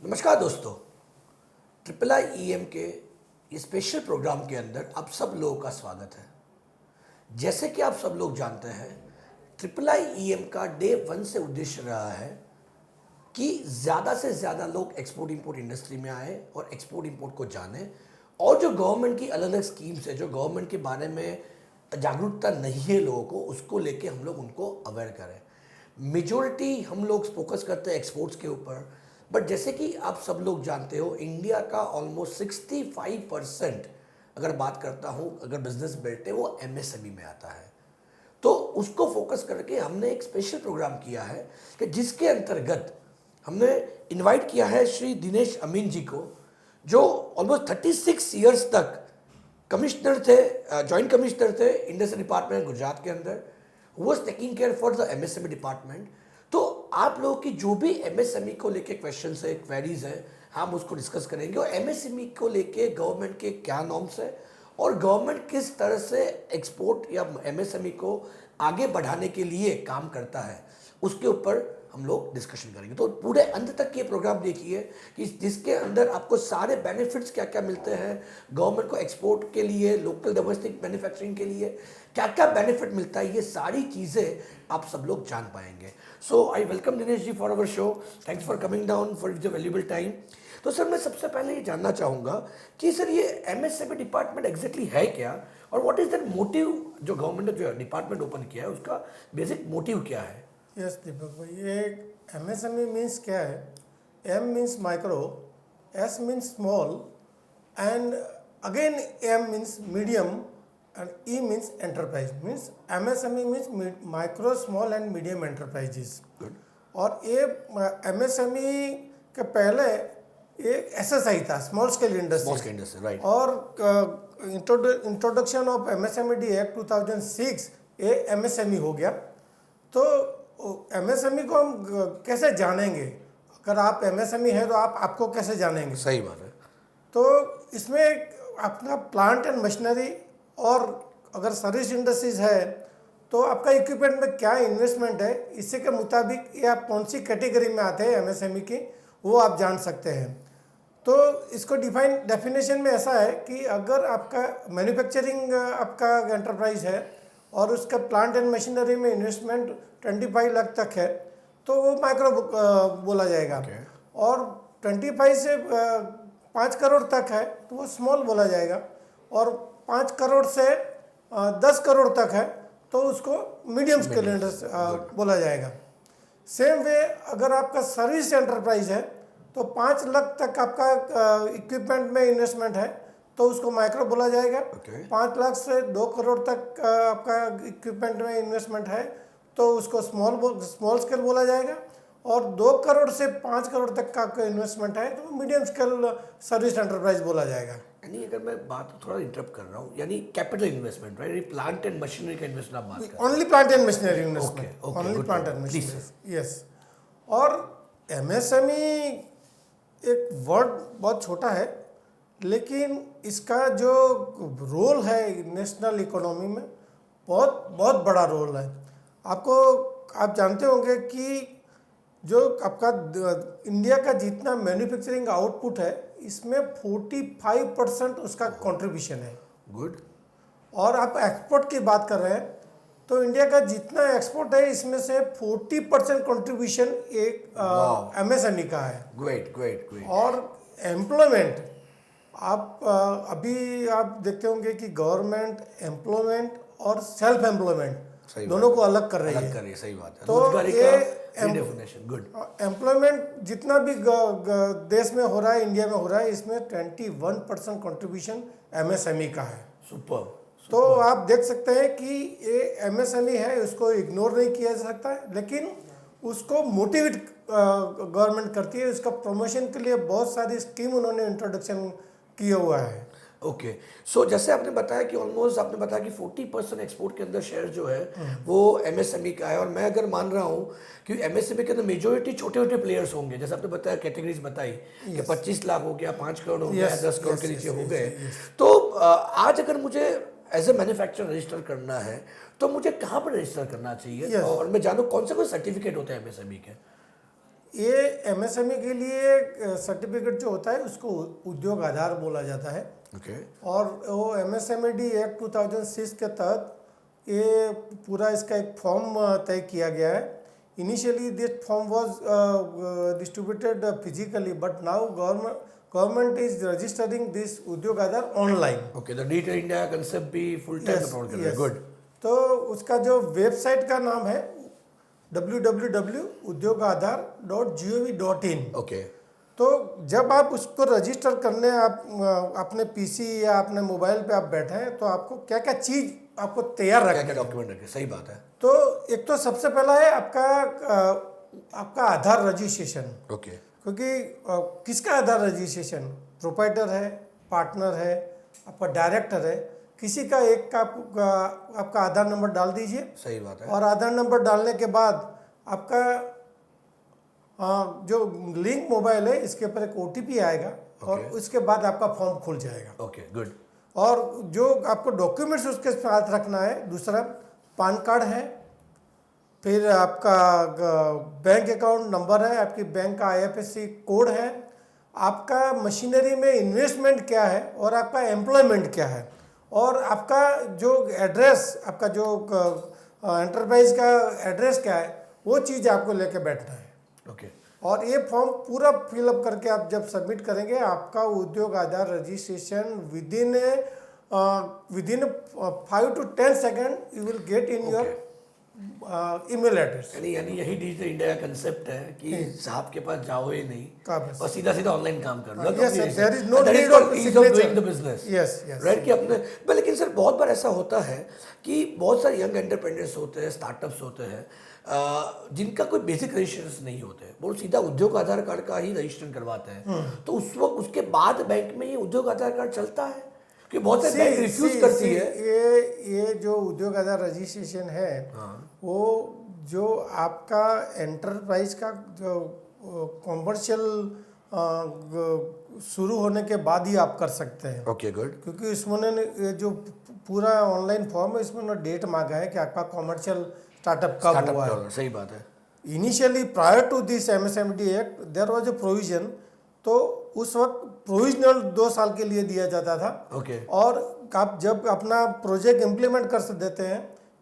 नमस्कार दोस्तों। IIIEM के इस स्पेशल प्रोग्राम के अंदर आप सब लोगों का स्वागत है। जैसे कि आप सब लोग जानते हैं, IIIEM का डे 1 से उद्देश्य रहा है कि ज़्यादा से ज़्यादा लोग एक्सपोर्ट इंपोर्ट इंडस्ट्री में आए और एक्सपोर्ट इंपोर्ट को जाने, और जो गवर्नमेंट की अलग अलग स्कीम्स है, जो गवर्नमेंट के बारे में जागरूकता नहीं है लोगों को, उसको लेके हम लोग उनको अवेयर करें। मेजोरिटी हम लोग फोकस करते हैं एक्सपोर्ट्स के ऊपर, बट जैसे कि आप सब लोग जानते हो, इंडिया का ऑलमोस्ट 65% अगर बात करता हूँ, अगर बिजनेस बेल्ट है वो एमएसएमई में आता है। तो उसको फोकस करके हमने एक स्पेशल प्रोग्राम किया है कि जिसके अंतर्गत हमने इनवाइट किया है श्री दिनेश अमीन जी को, जो ऑलमोस्ट 36 ईयर्स तक कमिश्नर थे, जॉइंट कमिश्नर थे इंडस्ट्री डिपार्टमेंट गुजरात के अंदर। Was taking care for the MSME department. तो आप लोगों की जो भी एमएसएमई को लेके क्वेश्चंस है, क्वेरीज है, हम उसको डिस्कस करेंगे। और एमएसएमई को लेके गवर्नमेंट के क्या नॉर्म्स है और गवर्नमेंट किस तरह से एक्सपोर्ट या एमएसएमई को आगे बढ़ाने के लिए काम करता है, उसके ऊपर हम लोग डिस्कशन करेंगे। तो पूरे अंत तक ये प्रोग्राम देखिए कि जिसके अंदर आपको सारे बेनिफिट्स क्या क्या मिलते हैं, गवर्नमेंट को एक्सपोर्ट के लिए, लोकल डोमेस्टिक मैन्युफैक्चरिंग के लिए क्या क्या बेनिफिट मिलता है, ये सारी चीज़ें आप सब लोग जान पाएंगे। So I welcome Dinesh ji for our show. Thanks for coming down for the valuable time. तो सर, मैं सबसे पहले ये जानना चाहूँगा कि सर ये एमएसएमई डिपार्टमेंट एग्जैक्टली है क्या, और व्हाट इज दैट मोटिव जो गवर्नमेंट ने जो डिपार्टमेंट ओपन किया है, उसका बेसिक मोटिव क्या है? यस दीपक भाई, ये एमएसएमई मीन्स क्या है? M means micro, S means small, and again M means medium, and E means enterprise. Means MSME means micro small and medium enterprises. और ये एमएसएमई के पहले एक एसएसआई था, स्मॉल स्केल इंडस्ट्री, राइट। और introduction of MSME act 2006 ये MSME हो गया। तो एमएसएमई को हम कैसे जानेंगे? अगर आप एमएसएमई है तो आपको कैसे जानेंगे? सही बात है। तो इसमें अपना प्लांट एंड मशीनरी, और अगर सर्विस इंडस्ट्रीज है तो आपका इक्विपमेंट में क्या इन्वेस्टमेंट है, इसी के मुताबिक ये आप कौन सी कैटेगरी में आते हैं एमएसएमई की, वो आप जान सकते हैं। तो इसको डेफिनेशन में ऐसा है कि अगर आपका मैन्युफैक्चरिंग आपका एंटरप्राइज है और उसका प्लांट एंड मशीनरी में इन्वेस्टमेंट 25 लाख तक है तो वो माइक्रो बोला जाएगा। और 25 से 5 करोड़ तक है तो वो स्मॉल बोला जाएगा। और 5 करोड़ से 10 करोड़ तक है तो उसको मीडियम स्केल बोला जाएगा। सेम वे अगर आपका सर्विस एंटरप्राइज है तो 5 लाख तक आपका इक्विपमेंट में इन्वेस्टमेंट है तो उसको माइक्रो बोला जाएगा। 5 लाख से 2 करोड़ तक आपका इक्विपमेंट में इन्वेस्टमेंट है तो उसको स्मॉल स्केल बोला जाएगा। और 2 करोड़ से 5 करोड़ तक का आपका इन्वेस्टमेंट है तो मीडियम स्केल सर्विस एंटरप्राइज बोला जाएगा। यानी अगर मैं बात थोड़ा इंटरप्ट कर रहा हूँ, यानी capital investment, right? Plant and machinery का इन्वेस्टमेंट आप बात कर रहे हैं। Only plant and machinery investment, okay, only good plant too and no, machinery, yes. और एमएसएमई एक वर्ड बहुत छोटा है, लेकिन इसका जो रोल है नेशनल इकोनॉमी में बहुत बहुत बड़ा रोल है। आप जानते होंगे कि जो आपका इंडिया का जितना मैन्युफैक्चरिंग आउटपुट है इसमें 45% उसका कंट्रीब्यूशन है। गुड। और आप एक्सपोर्ट की बात कर रहे हैं तो इंडिया का जितना एक्सपोर्ट है इसमें से 40% कंट्रीब्यूशन एक एमएसएमई का है। Great great great. और एम्प्लॉयमेंट, आप अभी आप देखते होंगे कि गवर्नमेंट एम्प्लॉयमेंट और सेल्फ एम्प्लॉयमेंट दोनों को अलग कर रही है। सही बात है। तो ये डेफिनेशन गुड। एम्प्लॉयमेंट जितना भी देश में हो रहा है, इंडिया में हो रहा है, इसमें 21% कंट्रीब्यूशन एमएसएमई का है। सुपर। तो आप देख सकते हैं कि ये एमएसएमई है, उसको इग्नोर नहीं किया जा सकता है, लेकिन उसको मोटिवेट गवर्नमेंट करती है। उसका प्रमोशन के लिए बहुत सारी स्कीम उन्होंने इंट्रोडक्शन किया हुआ है। ओके। सो जैसे आपने बताया कि ऑलमोस्ट आपने बताया कि 40% एक्सपोर्ट के अंदर शेयर जो है वो एमएसएमई का है। और मैं अगर मान रहा हूँ कि एमएसएमई के अंदर मेजोरिटी छोटे छोटे प्लेयर्स होंगे, जैसे आपने बताया कैटेगरीज बताई कि 25 लाख हो गया, 5 करोड़ हो गया, 10 करोड़ के नीचे हो गए। तो आज अगर मुझे एज ए मैन्युफैक्चरर रजिस्टर करना है तो मुझे कहाँ पर रजिस्टर करना चाहिए? और मैं जानूँ कौन से सर्टिफिकेट होते हैं एमएसएमई के? ये एमएसएमई के लिए सर्टिफिकेट जो होता है उसको उद्योग आधार बोला जाता है। ओके और वो एमएसएमई एक्ट 2006 के तहत ये पूरा इसका एक फॉर्म तय किया गया है। Initially this form was distributed physically, but now government is registering this Udyog Aadhaar online. Okay, the digital India concept भी फुल टाइम प्रमोट कर रहे हैं। गुड। तो उसका जो वेबसाइट का नाम है www.udyogadhar.gov.in। ओके तो जब आप उसको रजिस्टर करने आप अपने पीसी या अपने मोबाइल पे आप बैठे हैं तो आपको क्या क्या चीज़ आपको तैयार क्या क्या रखना है। डॉक्यूमेंट रखे, सही बात है। तो एक तो सबसे पहला है आपका आधार रजिस्ट्रेशन। ओके क्योंकि किसका आधार रजिस्ट्रेशन, प्रोप्राइटर है, पार्टनर है, आपका डायरेक्टर है, किसी का एक का आपका आधार नंबर डाल दीजिए। सही बात है। और आधार नंबर डालने के बाद आपका जो लिंक मोबाइल है इसके ऊपर एक ओटीपी आएगा और उसके बाद आपका फॉर्म खुल जाएगा। Okay good. और जो आपको डॉक्यूमेंट्स उसके साथ रखना है, दूसरा पान कार्ड है, फिर आपका बैंक अकाउंट नंबर है, आपकी बैंक का आईएफएससी कोड है, आपका मशीनरी में इन्वेस्टमेंट क्या है और आपका एम्प्लॉयमेंट क्या है, और आपका जो एड्रेस, आपका जो एंटरप्राइज का एड्रेस क्या है, वो चीज़ आपको लेके बैठना है। ओके और ये फॉर्म पूरा फिलअप करके आप जब सबमिट करेंगे आपका Udyog Aadhaar registration within 5 to 10 second you will get in your email address. यानी यही डिजिटल इंडिया का कंसेप्ट है कि साहब के पास जाओ ही नहीं और सीधा सीधा ऑनलाइन काम कर लो। Yes, sir, there is no need of signature. The business. Yes, yes. Right कि अपने लेकिन सर बहुत बार ऐसा होता है कि बहुत सारे यंग एंटरप्रेन्योर्स होते हैं, स्टार्टअप्स होते हैं जिनका कोई बेसिक रजिस्ट्रेशन नहीं होते, वो सीधा उद्योग आधार कार्ड का ही रजिस्ट्रेशन करवाते हैं। तो उस वक्त उसके बाद बैंक में ये उद्योग आधार कार्ड चलता है कि बहुत सारे बैंक रिफ्यूज करती है। ये जो उद्योग आधार रजिस्ट्रेशन है वो जो आपका एंटरप्राइज का जो कॉमर्शियल शुरू होने के बाद ही आप कर सकते हैं। Okay good. क्योंकि इसमें ये जो पूरा ऑनलाइन फॉर्म है इसमें ना डेट मांगा है कि आपका कॉमर्शियल स्टार्टअप कब हुआ है। सही बात है। Initially prior to this MSME act there was a provision, तो उस वक्त प्रोविजनल 2 साल के लिए दिया जाता था। ओके और आप जब अपना प्रोजेक्ट इम्प्लीमेंट कर देते हैं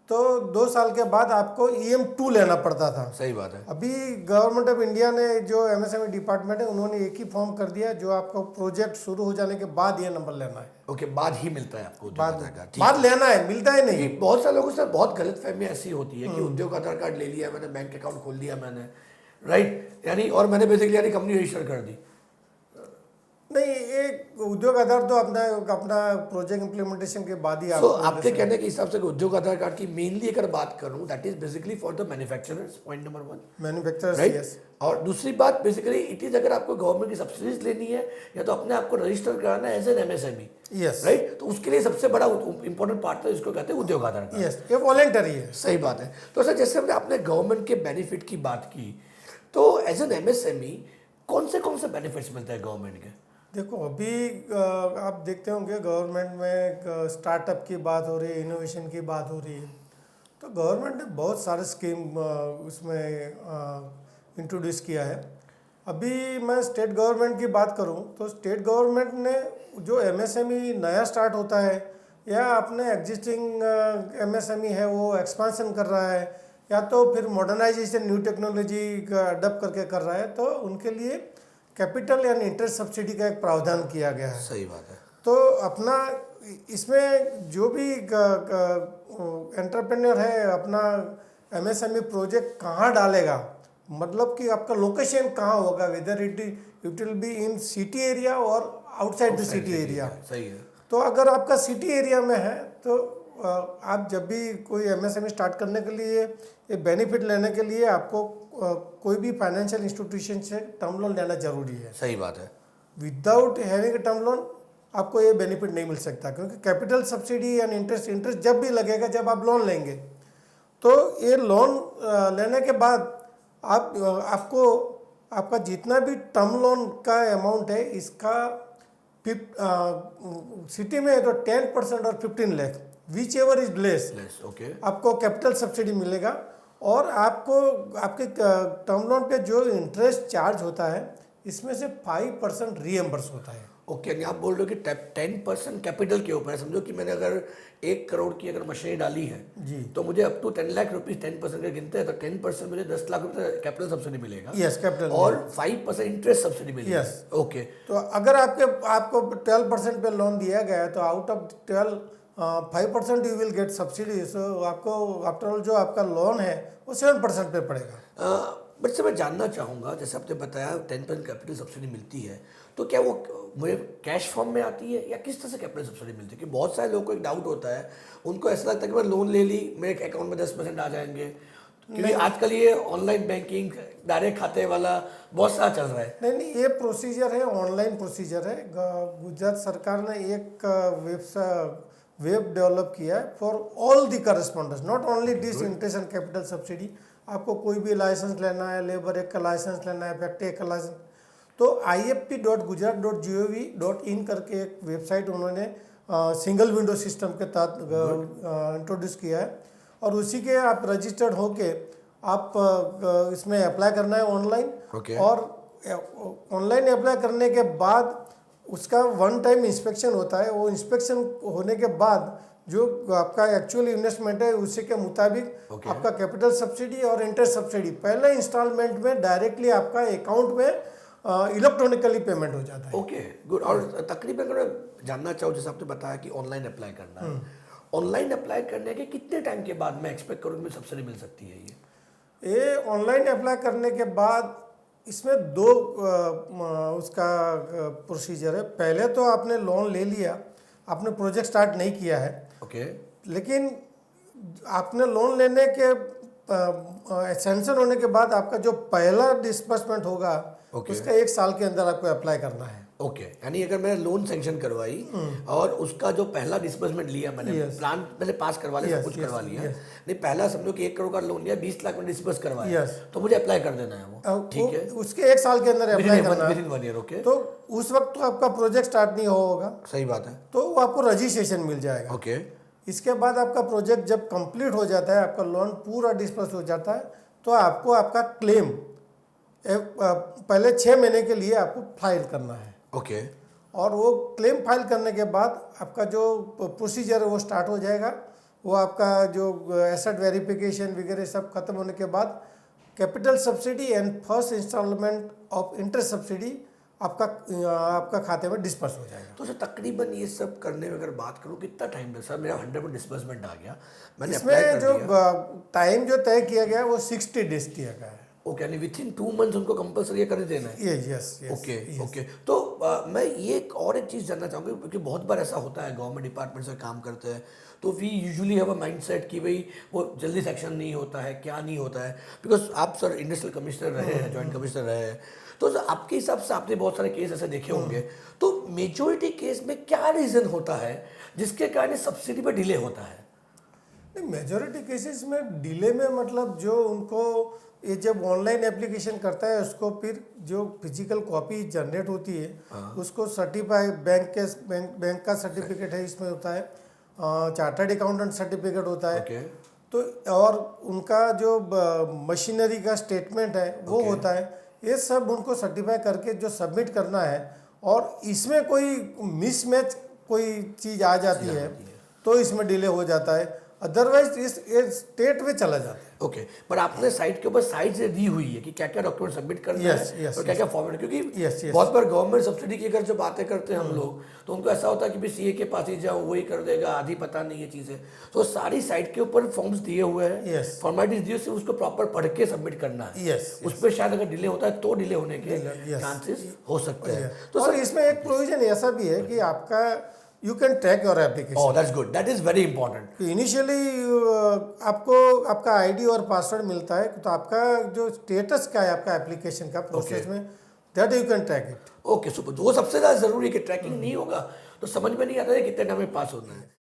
तो 2 साल के बाद आपको EM2 लेना पड़ता था। सही बात है। अभी गवर्नमेंट ऑफ इंडिया ने जो एमएसएमई डिपार्टमेंट है उन्होंने एक ही फॉर्म कर दिया जो आपको प्रोजेक्ट शुरू हो जाने के बाद ये नंबर लेना है। ओके बाद ही मिलता है आपको उद्योग आधार कार्ड। बाद लेना है, मिलता ही नहीं। बहुत सारे लोगों से बहुत गलत फहमी ऐसी होती है कि उद्योग आधार कार्ड ले लिया मैंने, बैंक अकाउंट खोल लिया मैंने, राइट, यानी और मैंने बेसिकली यानी कंपनी रजिस्टर कर दी। नहीं, एक उद्योग आधार तो अपना प्रोजेक्ट इम्प्लीमेंटेशन के बाद ही आपके कहने के हिसाब से उद्योग आधार कार्ड की मेनली अगर बात करूं that is basically for the manufacturers, point number 1 manufacturers, right. और दूसरी बात बेसिकली इट इज अगर आपको गवर्नमेंट की सब्सिडीज लेनी है या तो अपने आपको रजिस्टर कराना है as an MSME, yes, right, तो उसके लिए सबसे बड़ा इंपॉर्टेंट पार्ट है इसको कहते हैं उद्योग आधार कार्ड। यस, ये वॉलंटरी है। सही बात है। तो सर जैसे हमने आपने गवर्नमेंट के बेनिफिट की बात की, तो एज एन एमएसएमई कौन से बेनिफिट्स मिलते हैं गवर्नमेंट के? देखो अभी आप देखते होंगे गवर्नमेंट में स्टार्टअप की बात हो रही है, इनोवेशन की बात हो रही है, तो गवर्नमेंट ने बहुत सारे स्कीम उसमें इंट्रोड्यूस किया है। अभी मैं स्टेट गवर्नमेंट की बात करूं तो स्टेट गवर्नमेंट ने जो एमएसएमई नया स्टार्ट होता है या अपने एग्जिस्टिंग एमएसएमई है वो एक्सपांसन कर रहा है या तो फिर मॉडर्नाइजेशन न्यू टेक्नोलॉजी का अडॉप्ट करके कर रहा है, तो उनके लिए कैपिटल यानी इंटरेस्ट सब्सिडी का एक प्रावधान किया गया है। सही बात है। तो अपना इसमें जो भी एंटरप्रेन्योर है अपना एमएसएमई प्रोजेक्ट कहाँ डालेगा, मतलब कि आपका लोकेशन कहाँ होगा, whether it will be in city area और आउटसाइड द सिटी एरिया। सही है। तो अगर आपका सिटी एरिया में है तो आप जब भी कोई एमएसएमई स्टार्ट करने के लिए ये बेनिफिट लेने के लिए आपको कोई भी फाइनेंशियल इंस्टीट्यूशन से टर्म लोन लेना जरूरी है। सही बात है। विदाउट हैविंग टर्म लोन आपको ये बेनिफिट नहीं मिल सकता, क्योंकि कैपिटल सब्सिडी एंड इंटरेस्ट जब भी लगेगा जब आप लोन लेंगे। तो ये लोन लेने के बाद आपको आपका जितना भी टर्म लोन का अमाउंट है इसका सिटी में है तो 10% और 15 lakh which ever is less okay आपको कैपिटल सब्सिडी मिलेगा। और आपको आपके टर्म लोन पे जो इंटरेस्ट चार्ज होता है इसमें से 5% रीएम्बर्स होता है। ओके, यानी आप बोल रहे हो कि 10% कैपिटल के ऊपर है। समझो कि मैंने अगर 1 करोड़ की अगर मशीनरी डाली है जी, तो मुझे अप टू 10 लाख रुपीज 10% के गिनते हैं तो 10% मुझे 10 लाख रुपये कैपिटल सब्सिडी मिलेगा। यस, कैपिटल और 5% इंटरेस्ट सब्सिडी मिलेगी। Yes. ओके, तो अगर आपको 12% पे लोन दिया गया है तो out of 12 5% you will get subsidy. So आपको आफ्टर ऑल जो आपका लोन है वो 7% पे पड़ेगा। बट से मैं जानना चाहूँगा, जैसे आपने बताया 10% कैपिटल सब्सिडी मिलती है, तो क्या वो मुझे कैश फॉर्म में आती है या किस तरह से कैपिटल सब्सिडी मिलती है? कि बहुत सारे लोगों को एक डाउट होता है, उनको ऐसा लगता है कि मैं लोन ले ली, मेरे अकाउंट में 10% आ जाएंगे, क्योंकि आजकल ये ऑनलाइन बैंकिंग डायरेक्ट खाते वाला बहुत सारा चल रहा है। नहीं, ये प्रोसीजर है, ऑनलाइन प्रोसीजर है। गुजरात सरकार ने एक वेब डेवलप किया है for all the correspondents, not only this interest and capital subsidy. आपको कोई भी लाइसेंस लेना है, लेबर एक्ट का लाइसेंस लेना है, फैक्ट्री एक्ट का लाइसेंस, तो ifp.gujarat.gov.in करके एक वेबसाइट उन्होंने सिंगल विंडो सिस्टम के तहत इंट्रोड्यूस किया है। और उसी के आप रजिस्टर्ड होके आप इसमें अप्लाई करना है ऑनलाइन। Okay. और ऑनलाइन अप्लाई करने के बाद उसका वन टाइम इंस्पेक्शन होता है। वो इंस्पेक्शन होने के बाद जो आपका एक्चुअल इन्वेस्टमेंट है उसी के मुताबिक आपका कैपिटल सब्सिडी और इंटरेस्ट सब्सिडी पहले इंस्टॉलमेंट में डायरेक्टली आपका अकाउंट में इलेक्ट्रॉनिकली पेमेंट हो जाता है। Okay, good. और तकरीबन अगर मैं जानना चाहूँ, जैसे आपने बताया कि ऑनलाइन अप्लाई करना है, ऑनलाइन अप्लाई करने के कितने टाइम के बाद मैं एक्सपेक्ट करूँ कि मुझे सब्सिडी मिल सकती है? ये ऑनलाइन अप्लाई करने के बाद इसमें दो उसका प्रोसीजर है। पहले तो आपने लोन ले लिया, आपने प्रोजेक्ट स्टार्ट नहीं किया है, ओके, लेकिन आपने लोन लेने के सैंक्शन होने के बाद आपका जो पहला डिस्बर्समेंट होगा उसका 1 साल के अंदर आपको अप्लाई करना है। ओके, यानी अगर मैंने लोन सैंक्शन करवाई और उसका जो पहला डिस्बर्समेंट लिया मैंने, प्लान पहले पास करवा लिया, सब कुछ करवा लिया, नहीं पहला समझो कि 1 करोड़ का लोन लिया, 20 लाख में डिस्बर्स करवाया, तो मुझे अप्लाई कर देना है वो, ठीक है? उसके 1 साल के अंदर अप्लाई करना है, विदिन 1 ईयर। ओके, तो उस वक्त तो आपका प्रोजेक्ट स्टार्ट नहीं होगा, सही बात है, तो वो आपको रजिस्ट्रेशन मिल जाएगा। ओके, इसके बाद आपका प्रोजेक्ट जब कंप्लीट हो जाता है, आपका लोन पूरा डिस्बर्स हो जाता है, तो आपको आपका क्लेम पहले 6 महीने के लिए आपको फाइल करना है। ओके, और वो क्लेम फाइल करने के बाद आपका जो प्रोसीजर है वो स्टार्ट हो जाएगा। वो आपका जो एसेट वेरिफिकेशन वगैरह सब खत्म होने के बाद capital subsidy and first instalment of interest subsidy आपका खाते में डिस्पर्स हो जाएगा। तो सर तकरीबन ये सब करने में अगर बात करूँ कितना टाइम लगा? सर मेरा 100% डिस्बर्समेंट आ गया, मैंने अप्लाई इसमें कर जो दिया। टाइम जो तय किया गया है वो 60 डेज किया गया है। ओके, यानी विथिन 2 मंथ्स उनको कंपलसरी कर देना है। यस। Okay, okay. तो मैं ये एक चीज़ जानना चाहूँगा, क्योंकि बहुत बार ऐसा होता है, गवर्नमेंट डिपार्टमेंट से काम करते हैं तो we usually have a mindset कि भाई वो जल्दी सेक्शन नहीं होता है, क्या नहीं होता है, बिकॉज आप सर इंडस्ट्रियल कमिश्नर रहे हैं, जॉइंट कमिश्नर रहे हैं, तो सर आपके हिसाब से आपने बहुत सारे केस ऐसे देखे होंगे, तो मेजोरिटी केस में क्या रीज़न होता है जिसके कारण सब्सिडी पर डिले होता है? मेजॉरिटी केसेस में डिले में मतलब जो उनको ये जब ऑनलाइन एप्लीकेशन करता है उसको फिर जो फिजिकल कॉपी जनरेट होती है उसको सर्टिफाई बैंक का सर्टिफिकेट है, इसमें होता है चार्टर्ड अकाउंटेंट सर्टिफिकेट होता है, ओके, तो और उनका जो मशीनरी का स्टेटमेंट है वो होता है। ये सब उनको सर्टिफाई करके जो सबमिट करना है, और इसमें कोई मिसमैच कोई चीज़ आ जाती है तो इसमें डिले हो जाता है, अदरवाइज ये स्टेट में चला जाता है। ओके, पर आपने साइट के ऊपर साइट से दी हुई है कि क्या क्या डॉक्यूमेंट सबमिट करना है और क्या क्या फॉर्मेट, क्योंकि बहुत बार गवर्नमेंट सब्सिडी की अगर जो बातें करते हैं हम लोग, तो उनको ऐसा होता है कि भाई सीए के पास ही जाओ वही कर देगा, आधी पता नहीं है चीज़ें, तो सारी साइट के ऊपर फॉर्म्स दिए हुए हैं, फॉर्मेलिटीज दिए, सिर्फ उसको प्रॉपर पढ़ के सबमिट करना है। उस पर शायद अगर डिले होता है तो डिले होने के चांसेस हो सकते हैं। तो सर इसमें एक प्रोविजन ऐसा भी है कि आपका you can track your application. Oh that's good, that is very important. Initially आपको आपका आईडी और पासवर्ड मिलता है, तो आपका जो स्टेटस क्या है आपका एप्लीकेशन का प्रोसेस में, that you can track it. Okay super, वो सबसे ज़्यादा जरूरी है कि ट्रैकिंग नहीं होगा तो समझ में नहीं आता है कितने टाइम में पास होना है।